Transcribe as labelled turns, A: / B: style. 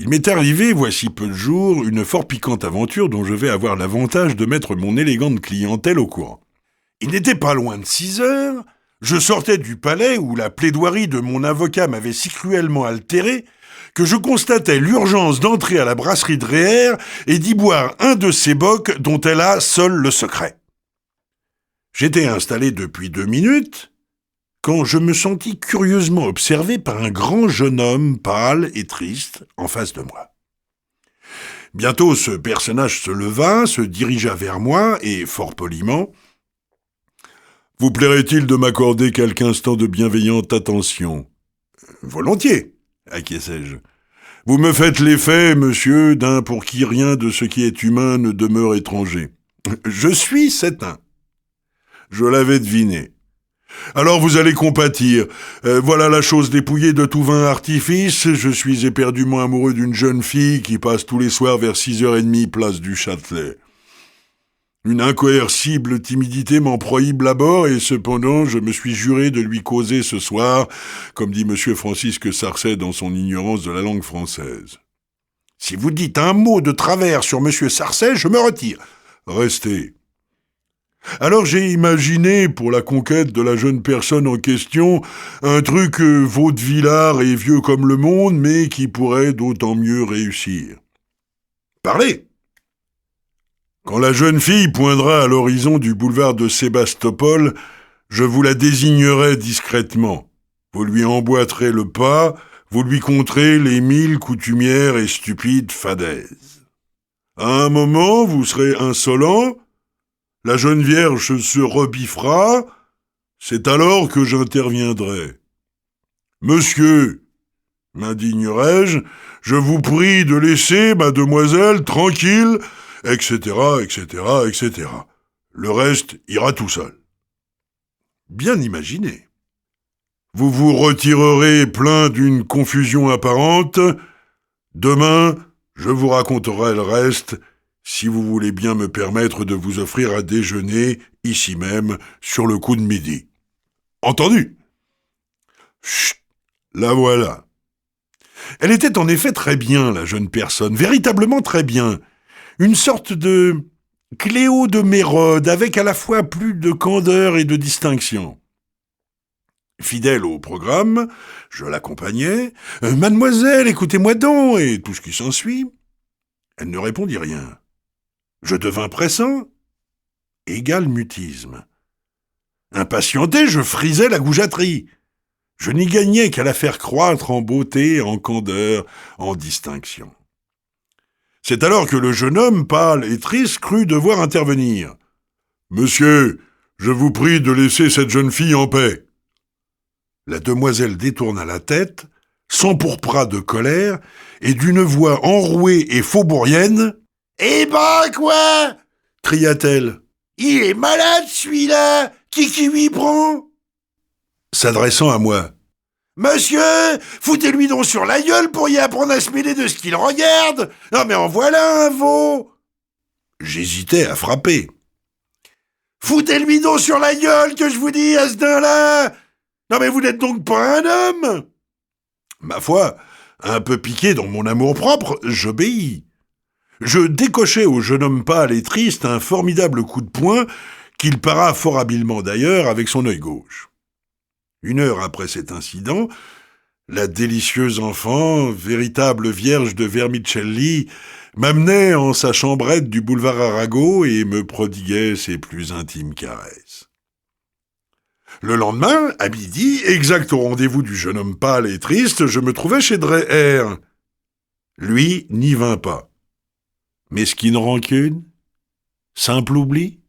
A: Il m'est arrivé, voici peu de jours, une fort piquante aventure dont je vais avoir l'avantage de mettre mon élégante clientèle au courant. Il n'était pas loin de 6 heures, je sortais du palais où la plaidoirie de mon avocat m'avait si cruellement altéré que je constatais l'urgence d'entrer à la brasserie de Réher et d'y boire un de ces bocs dont elle a seule le secret. J'étais installé depuis 2 minutes quand je me sentis curieusement observé par un grand jeune homme pâle et triste en face de moi. Bientôt, ce personnage se leva, se dirigea vers moi et, fort poliment, « Vous plairait-il de m'accorder quelques instants de bienveillante attention ?»« Volontiers, acquiesçai-je. Vous me faites l'effet, monsieur, d'un pour qui rien de ce qui est humain ne demeure étranger. Je suis cet un. Je l'avais deviné. Alors vous allez compatir. Voilà la chose dépouillée de tout vain artifice. Je suis éperdument amoureux d'une jeune fille qui passe tous les soirs vers 6h30 place du Châtelet. Une incoercible timidité m'en prohibe l'abord et cependant je me suis juré de lui causer ce soir, comme dit M. Francisque Sarcey dans son ignorance de la langue française. Si vous dites un mot de travers sur M. Sarcey, je me retire. Restez. Alors j'ai imaginé, pour la conquête de la jeune personne en question, un truc vaudevillard et vieux comme le monde, mais qui pourrait d'autant mieux réussir. Parlez! Quand la jeune fille poindra à l'horizon du boulevard de Sébastopol, je vous la désignerai discrètement. Vous lui emboîterez le pas, vous lui conterez les 1000 coutumières et stupides fadaises. À un moment, vous serez insolent, la jeune vierge se rebiffera, c'est alors que j'interviendrai. Monsieur, m'indignerai-je, je vous prie de laisser mademoiselle tranquille, etc., etc., etc. Le reste ira tout seul. Bien imaginé. Vous vous retirerez plein d'une confusion apparente. Demain, je vous raconterai le reste, si vous voulez bien me permettre de vous offrir à déjeuner, ici même, sur le coup de midi. Entendu? Chut, la voilà. Elle était en effet très bien, la jeune personne, véritablement très bien. Une sorte de Cléo de Mérode, avec à la fois plus de candeur et de distinction. Fidèle au programme, je l'accompagnai. « Mademoiselle, écoutez-moi donc » et tout ce qui s'ensuit. Elle ne répondit rien. Je devins pressant. Égal mutisme. Impatienté, je frisais la goujaterie. Je n'y gagnais qu'à la faire croître en beauté, en candeur, en distinction. C'est alors que le jeune homme, pâle et triste, crut devoir intervenir. « Monsieur, je vous prie de laisser cette jeune fille en paix. » La demoiselle détourna la tête, s'empourpra de colère, et d'une voix enrouée et faubourienne, « Eh ben, quoi ?» cria-t-elle. « Il est malade, celui-là. Qui lui prend ?» S'adressant à moi. « Monsieur, foutez-lui donc sur la gueule pour y apprendre à se mêler de ce qu'il regarde. Non mais en voilà un veau !» J'hésitais à frapper. « Foutez-lui donc sur la gueule, que je vous dis, à ce dain-là. Non mais vous n'êtes donc pas un homme !» Ma foi, un peu piqué dans mon amour-propre, j'obéis. Je décochai au jeune homme pâle et triste un formidable coup de poing, qu'il para fort habilement d'ailleurs avec son œil gauche. 1 heure après cet incident, la délicieuse enfant, véritable vierge de Vermicelli, m'amenait en sa chambrette du boulevard Arago et me prodiguait ses plus intimes caresses. Le lendemain, à midi, exact au rendez-vous du jeune homme pâle et triste, je me trouvais chez Dreher. Lui n'y vint pas. Mesquine rancune? Simple oubli?